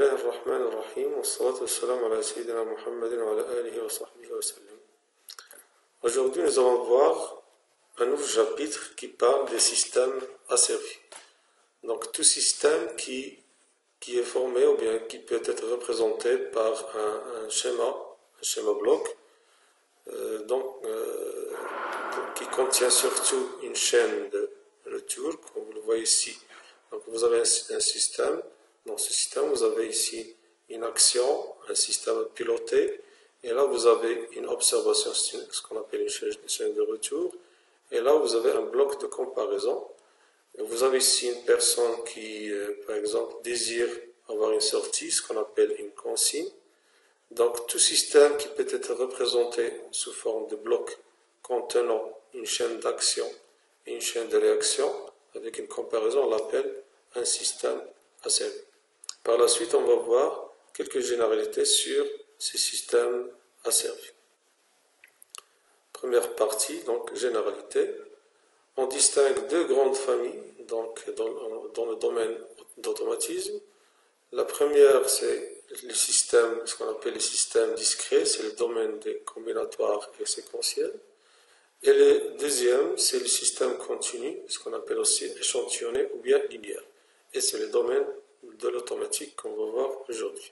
الله الرحمن الرحيم والصلاة والسلام على سيدنا محمد وعلى آله وصحبه وسلم. Aujourd'hui, nous allons voir un nouveau chapitre qui parle des systèmes asservis. Donc, tout système qui est formé ou bien qui peut être représenté par un schéma bloc, qui contient surtout une chaîne de retour, comme vous le voyez ici. Donc, vous avez un système. Dans ce système, vous avez ici une action, un système piloté, et là vous avez une observation, ce qu'on appelle une chaîne de retour, et là vous avez un bloc de comparaison. Et vous avez ici une personne qui, par exemple, désire avoir une sortie, ce qu'on appelle une consigne. Donc tout système qui peut être représenté sous forme de bloc contenant une chaîne d'action et une chaîne de réaction, avec une comparaison, on l'appelle un système asservi. Par la suite, on va voir quelques généralités sur ces systèmes asservis. Première partie, donc généralité. On distingue deux grandes familles donc, dans le domaine d'automatisme. La première, c'est les systèmes, ce qu'on appelle les systèmes discrets, c'est le domaine des combinatoires et séquentiels. Et le deuxième, c'est le système continu, ce qu'on appelle aussi échantillonné ou bien linéaire. Et c'est le domaine de l'automatique qu'on va voir aujourd'hui.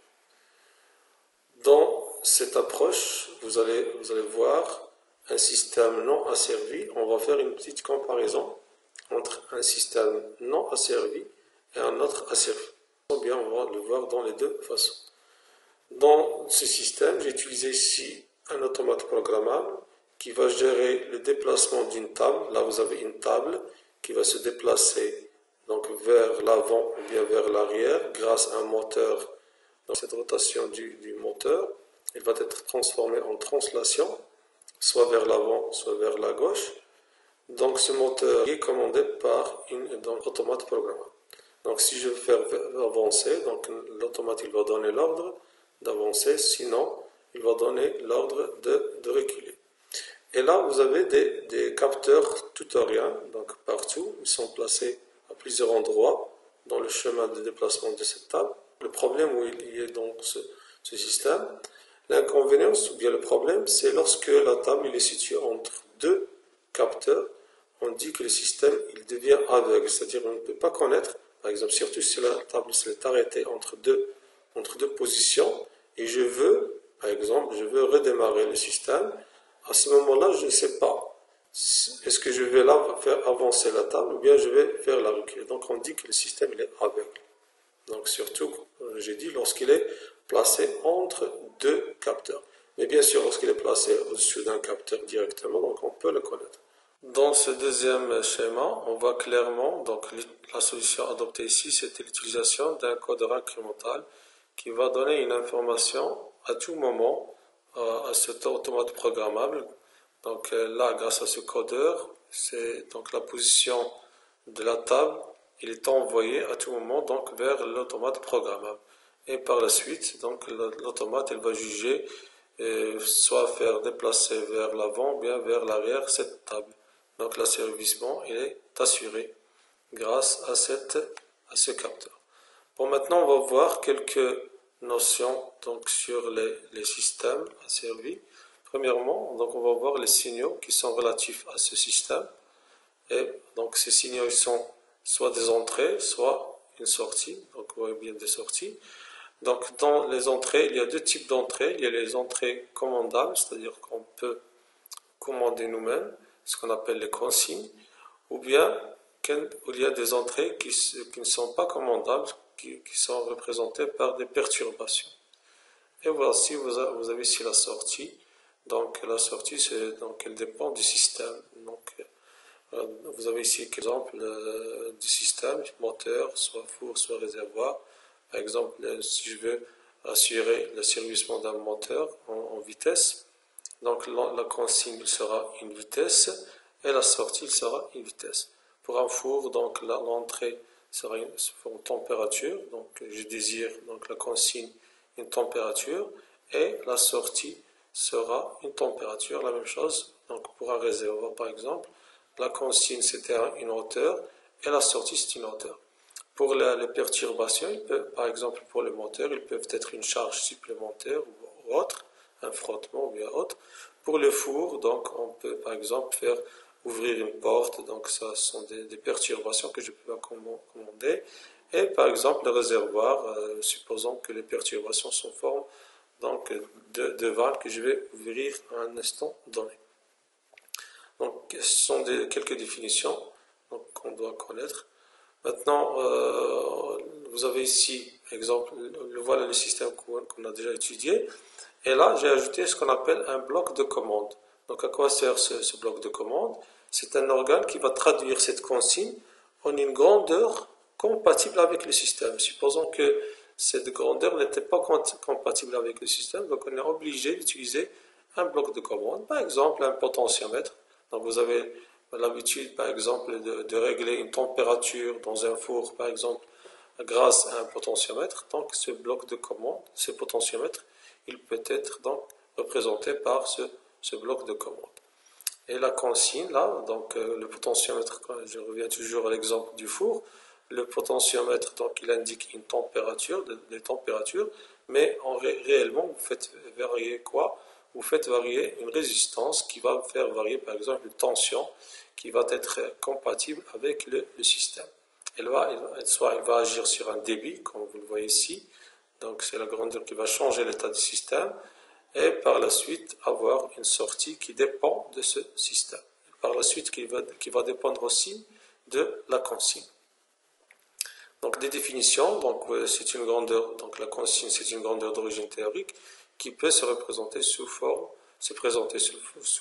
Dans cette approche, vous allez voir un système non asservi. On va faire une petite comparaison entre un système non asservi et un autre asservi. Ou bien on va le voir dans les deux façons. Dans ce système, j'ai utilisé ici un automate programmable qui va gérer le déplacement d'une table. Là, vous avez une table qui va se déplacer donc vers l'avant ou bien vers l'arrière grâce à un moteur. Dans cette rotation du moteur, il va être transformé en translation, soit vers l'avant, soit vers la gauche. Donc ce moteur est commandé par un automate programmable. Donc si je veux faire avancer, donc l'automate il va donner l'ordre d'avancer, sinon il va donner l'ordre de reculer. Et là vous avez des capteurs tutoriels, donc partout, ils sont placés à plusieurs endroits dans le chemin de déplacement de cette table. Le problème où il y a dans ce système, l'inconvénient ou bien le problème, c'est lorsque la table est située entre deux capteurs, on dit que le système il devient aveugle, c'est-à-dire on ne peut pas connaître, par exemple, surtout si la table s'est arrêtée entre deux positions, et je veux, par exemple, je veux redémarrer le système, à ce moment-là, je ne sais pas. Est-ce que je vais là faire avancer la table ou bien je vais faire la reculer. Donc on dit que le système il est aveugle. Donc surtout, j'ai dit, lorsqu'il est placé entre deux capteurs. Mais bien sûr, lorsqu'il est placé au-dessus d'un capteur directement, donc on peut le connaître. Dans ce deuxième schéma, on voit clairement, donc la solution adoptée ici, c'était l'utilisation d'un codeur incrémental qui va donner une information à tout moment à cet automate programmable. Donc là, grâce à ce codeur, c'est donc la position de la table, il est envoyé à tout moment donc vers l'automate programmable. Et par la suite, donc l'automate il va juger soit faire déplacer vers l'avant ou bien vers l'arrière cette table. Donc l'asservissement il est assuré grâce à ce capteur. Bon, maintenant on va voir quelques notions donc sur les systèmes asservis. Premièrement, donc on va voir les signaux qui sont relatifs à ce système. Et donc ces signaux ils sont soit des entrées, soit une sortie. Donc on voit bien des sorties. Donc dans les entrées, il y a deux types d'entrées. Il y a les entrées commandables, c'est-à-dire qu'on peut commander nous-mêmes, ce qu'on appelle les consignes, ou bien il y a des entrées qui ne sont pas commandables, qui sont représentées par des perturbations. Et voici, vous avez ici la sortie. Donc la sortie, elle dépend du système. Donc vous avez ici l'exemple du système, moteur, soit four, soit réservoir. Par exemple, si je veux assurer le servicement d'un moteur en vitesse, donc la consigne sera une vitesse et la sortie sera une vitesse. Pour un four, donc l'entrée sera une température, donc je désire donc la consigne une température et la sortie sera une température, la même chose. Donc pour un réservoir par exemple, la consigne c'était une hauteur et la sortie c'est une hauteur. Pour les perturbations, par exemple pour le moteur, ils peuvent être une charge supplémentaire ou autre, un frottement ou bien autre. Pour le four, donc on peut par exemple faire ouvrir une porte, donc ça sont des perturbations que je peux commander. Et par exemple le réservoir, supposons que les perturbations sont formes donc de valves que je vais ouvrir à un instant donné. Donc ce sont quelques définitions qu'on doit connaître. Maintenant, vous avez ici, par exemple, voilà le système qu'on a déjà étudié. Et là, j'ai ajouté ce qu'on appelle un bloc de commande. Donc, à quoi sert ce bloc de commande? C'est un organe qui va traduire cette consigne en une grandeur compatible avec le système. Supposons que cette grandeur n'était pas compatible avec le système, donc on est obligé d'utiliser un bloc de commande, par exemple un potentiomètre. Donc, vous avez l'habitude, par exemple, de régler une température dans un four, par exemple, grâce à un potentiomètre. Donc, ce bloc de commande, ce potentiomètre, il peut être donc représenté par ce bloc de commande. Et la consigne, là, donc le potentiomètre, je reviens toujours à l'exemple du four, le potentiomètre, donc il indique une température, des températures, mais réellement, vous faites varier quoi? Vous faites varier une résistance qui va faire varier, par exemple, une tension qui va être compatible avec le système. Soit il va agir sur un débit, comme vous le voyez ici, donc c'est la grandeur qui va changer l'état du système, et par la suite avoir une sortie qui dépend de ce système. Par la suite qui va dépendre aussi de la consigne. Donc des définitions, donc c'est une grandeur, donc la consigne c'est une grandeur d'origine théorique qui peut se représenter sous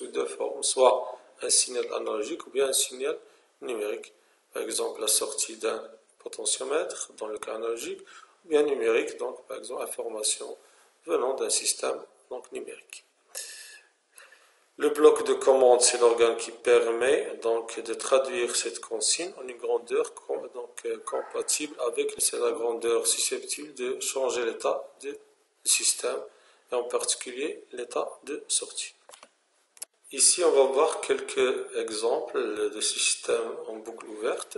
deux formes, soit un signal analogique ou bien un signal numérique. Par exemple la sortie d'un potentiomètre dans le cas analogique, ou bien numérique, donc par exemple information venant d'un système donc numérique. Le bloc de commande, c'est l'organe qui permet donc de traduire cette consigne en une grandeur compatible avec la grandeur susceptible de changer l'état du système et en particulier l'état de sortie. Ici, on va voir quelques exemples de systèmes en boucle ouverte.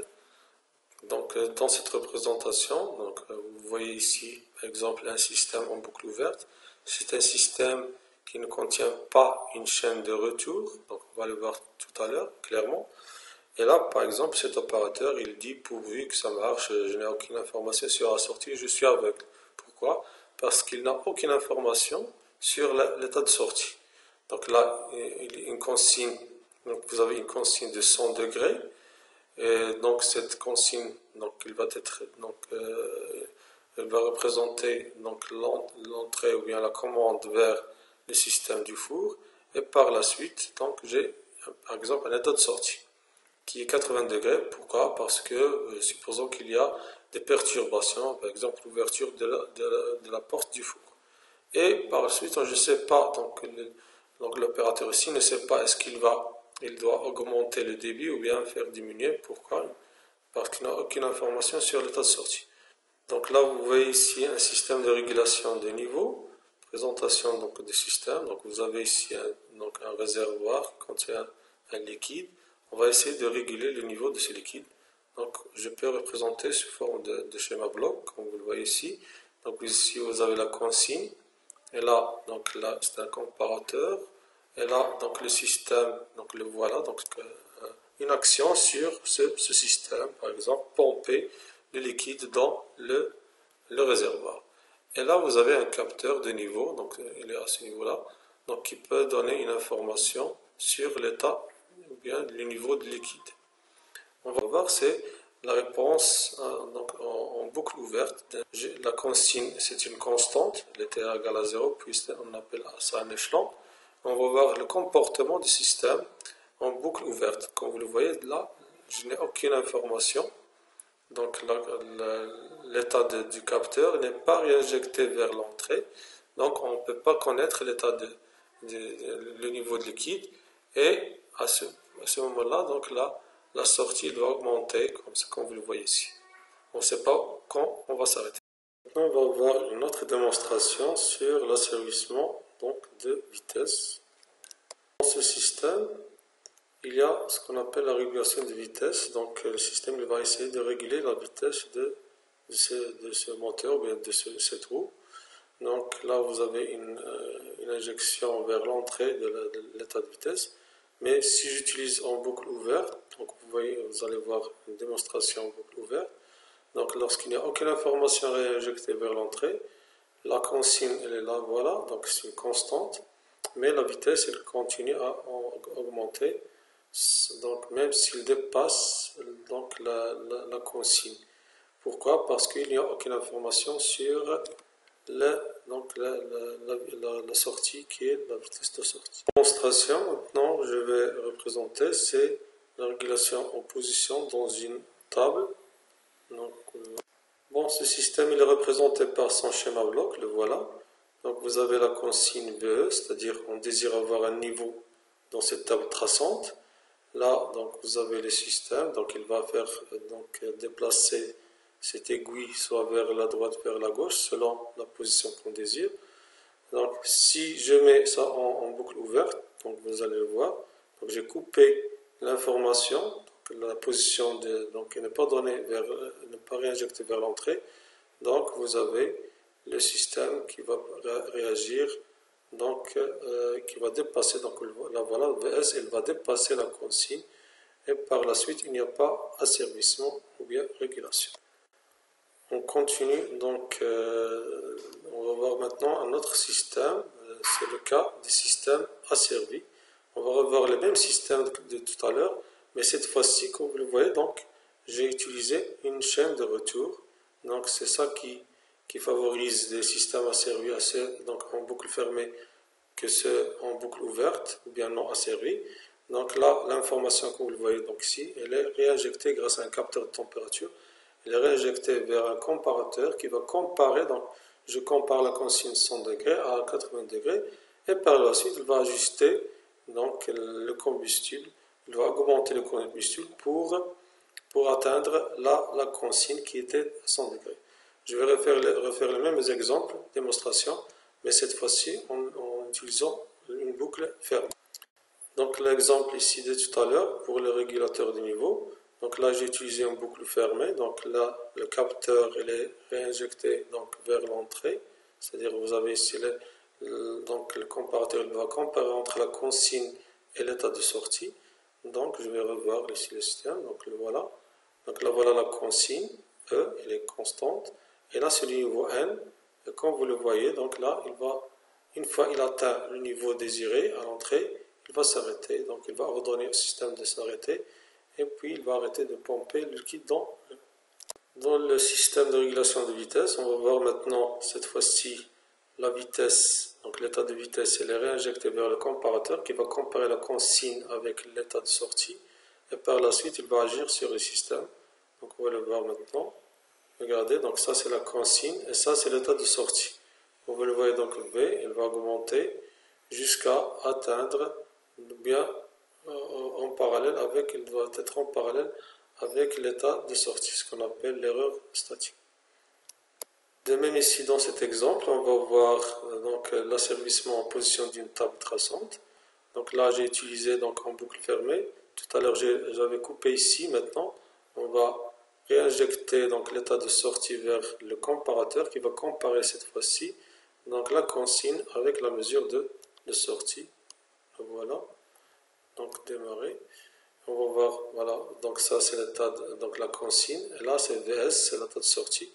Donc, dans cette représentation, donc, vous voyez ici, par exemple, un système en boucle ouverte. C'est un système qui ne contient pas une chaîne de retour. Donc, on va le voir tout à l'heure, clairement. Et là, par exemple, cet opérateur, il dit, pourvu que ça marche, je n'ai aucune information sur la sortie, je suis aveugle. Pourquoi? Parce qu'il n'a aucune information sur l'état de sortie. Donc là, une consigne, donc vous avez une consigne de 100 degrés. Et donc cette consigne, donc elle va représenter donc l'entrée ou bien la commande vers le système du four. Et par la suite, donc j'ai par exemple un état de sortie qui est 80 degrés. Pourquoi? Parce que supposons qu'il y a des perturbations, par exemple l'ouverture de la porte du four. Et par la suite, je ne sais pas, donc l'opérateur ici ne sait pas est-ce il doit augmenter le débit ou bien faire diminuer. Pourquoi? Parce qu'il n'a aucune information sur l'état de sortie. Donc là, vous voyez ici un système de régulation de niveau, présentation donc du système. Donc vous avez ici un réservoir contenant un liquide. On va essayer de réguler le niveau de ce liquide. Donc je peux représenter sous forme de schéma bloc, comme vous le voyez ici. Donc ici, vous avez la consigne. Et là, donc là, c'est un comparateur. Et là, donc le système, donc le voilà, donc une action sur ce système, par exemple, pomper le liquide dans le réservoir. Et là, vous avez un capteur de niveau, donc il est à ce niveau-là, donc qui peut donner une information sur l'état ou bien le niveau de liquide. On va voir, c'est la réponse donc en boucle ouverte. La consigne, c'est une constante, elle est égale à 0, puis on appelle ça un échelon. On va voir le comportement du système en boucle ouverte. Comme vous le voyez là, je n'ai aucune information. Donc l'état du capteur n'est pas réinjecté vers l'entrée. Donc on ne peut pas connaître l'état le niveau de liquide. Et à ce moment-là, donc là, la sortie doit augmenter comme vous le voyez ici. On ne sait pas quand on va s'arrêter. Maintenant, on va voir une autre démonstration sur l'asservissement de vitesse. Dans ce système, il y a ce qu'on appelle la régulation de vitesse. Donc le système va essayer de réguler la vitesse de de ce moteur, bien de cette roue. Donc là, vous avez une injection vers l'entrée de l'état de vitesse. Mais si j'utilise en boucle ouverte, donc vous voyez, vous allez voir une démonstration en boucle ouverte. Donc lorsqu'il n'y a aucune information réinjectée vers l'entrée, la consigne elle est là, voilà, donc c'est une constante, mais la vitesse elle continue à augmenter, donc même s'il dépasse donc la consigne. Pourquoi? Parce qu'il n'y a aucune information sur donc la sortie qui est la vitesse de sortie. Démonstration, maintenant je vais représenter, c'est la régulation en position dans une table. Donc, bon, ce système il est représenté par son schéma bloc, le voilà. Donc vous avez la consigne VE, c'est-à-dire on désire avoir un niveau dans cette table traçante. Là, donc vous avez le système, donc il va faire déplacer cette aiguille soit vers la droite, vers la gauche, selon la position qu'on désire. Donc si je mets ça en boucle ouverte, donc vous allez le voir, donc j'ai coupé l'information, la position donc elle n'est pas donnée vers, ne pas réinjectée vers l'entrée, donc vous avez le système qui va réagir, donc qui va dépasser, donc la voilà, VS, elle va dépasser la consigne, et par la suite il n'y a pas asservissement ou bien régulation. On continue, donc on va voir maintenant un autre système, c'est le cas des systèmes asservis. On va revoir le même système de tout à l'heure, mais cette fois-ci, comme vous le voyez, donc j'ai utilisé une chaîne de retour. Donc c'est ça qui favorise des systèmes asservis donc en boucle fermée que ceux en boucle ouverte ou bien non asservis. Donc là, l'information que vous le voyez donc ici, elle est réinjectée grâce à un capteur de température. Elle est réinjectée vers un comparateur qui va comparer, donc je compare la consigne 100 degrés à 80 degrés et par la suite il va ajuster donc le combustible, il va augmenter le combustible pour atteindre la consigne qui était à 100 degrés. Je vais refaire les mêmes exemples, démonstration, mais cette fois-ci en utilisant une boucle fermée. Donc l'exemple ici de tout à l'heure pour le régulateur de niveau. Donc là j'ai utilisé une boucle fermée, donc là le capteur il est réinjecté donc vers l'entrée, c'est-à-dire vous avez ici donc le comparateur il va comparer entre la consigne et l'état de sortie. Donc je vais revoir ici le système, donc le voilà. Donc là voilà la consigne, E, elle est constante, et là c'est le niveau N, et comme vous le voyez, donc là une fois il atteint le niveau désiré à l'entrée, il va s'arrêter, donc il va ordonner au système de s'arrêter, et puis il va arrêter de pomper le liquide dans le système de régulation de vitesse. On va voir maintenant, cette fois-ci, la vitesse, donc l'état de vitesse, elle est réinjecté vers le comparateur qui va comparer la consigne avec l'état de sortie, et par la suite, il va agir sur le système. Donc on va le voir maintenant. Regardez, donc ça c'est la consigne, et ça c'est l'état de sortie. Vous le voyez donc V, elle va augmenter jusqu'à atteindre bien en parallèle avec, il doit être en parallèle avec l'état de sortie, ce qu'on appelle l'erreur statique. De même ici dans cet exemple, on va voir donc l'asservissement en position d'une table traçante. Donc là j'ai utilisé donc en boucle fermée. Tout à l'heure j'avais coupé ici. Maintenant on va réinjecter donc l'état de sortie vers le comparateur qui va comparer cette fois-ci donc la consigne avec la mesure de sortie. Voilà. Donc démarrer. On va voir, voilà, donc ça c'est l'état, donc la consigne, et là c'est VS, c'est l'état de sortie.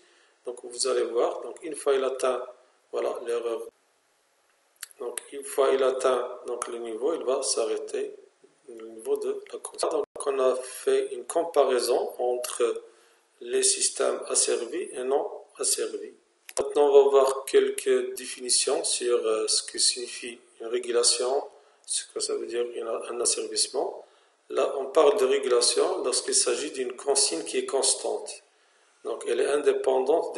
Donc vous allez voir, donc une fois il atteint, voilà l'erreur. Donc une fois il atteint donc le niveau, il va s'arrêter au niveau de la consigne. Donc on a fait une comparaison entre les systèmes asservis et non asservis. Maintenant on va voir quelques définitions sur ce que signifie une régulation, ce que ça veut dire un asservissement. Là, on parle de régulation lorsqu'il s'agit d'une consigne qui est constante. Donc, elle est indépendante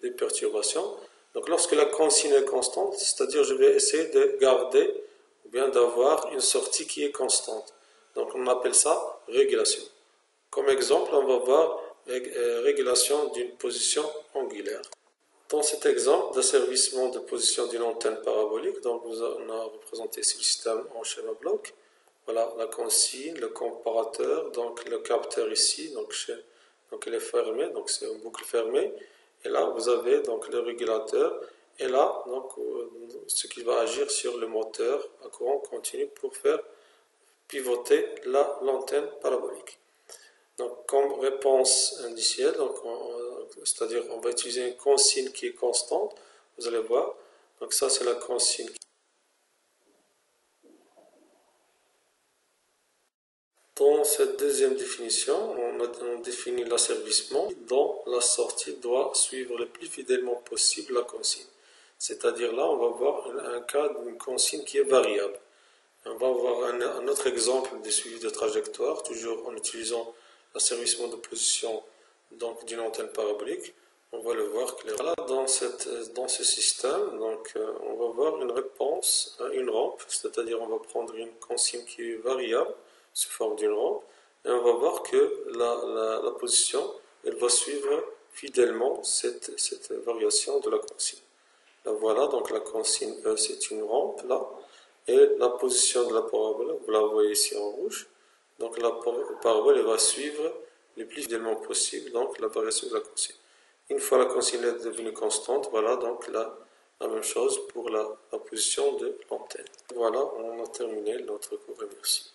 des perturbations. Donc, lorsque la consigne est constante, c'est-à-dire je vais essayer de garder ou bien d'avoir une sortie qui est constante. Donc, on appelle ça régulation. Comme exemple, on va voir régulation d'une position angulaire. Dans cet exemple d'asservissement de position d'une antenne parabolique, donc on a représenté ce système en schéma bloc. Voilà la consigne, le comparateur, donc le capteur ici, donc elle est fermée, donc c'est une boucle fermée. Et là, vous avez donc le régulateur. Et là, donc, ce qui va agir sur le moteur à courant continu pour faire pivoter l'antenne parabolique. Donc, comme réponse indicielle, c'est-à-dire on va utiliser une consigne qui est constante. Vous allez voir. Donc ça, c'est la consigne. Dans cette deuxième définition, on définit l'asservissement dont la sortie doit suivre le plus fidèlement possible la consigne. C'est-à-dire là, on va voir un cas d'une consigne qui est variable. On va voir un autre exemple de suivi de trajectoire, toujours en utilisant l'asservissement de position d'une antenne parabolique. On va le voir clairement. Là, dans ce système, on va voir une réponse à une rampe, c'est-à-dire on va prendre une consigne qui est variable sous forme d'une rampe, et on va voir que la position, elle va suivre fidèlement cette variation de la consigne. Là, voilà, donc la consigne E, c'est une rampe, là, et la position de la parabole, vous la voyez ici en rouge, donc la parabole, elle va suivre le plus fidèlement possible, donc la variation de la consigne. Une fois la consigne est devenue constante, voilà donc la même chose pour la position de l'antenne. Voilà, on a terminé notre cours et merci.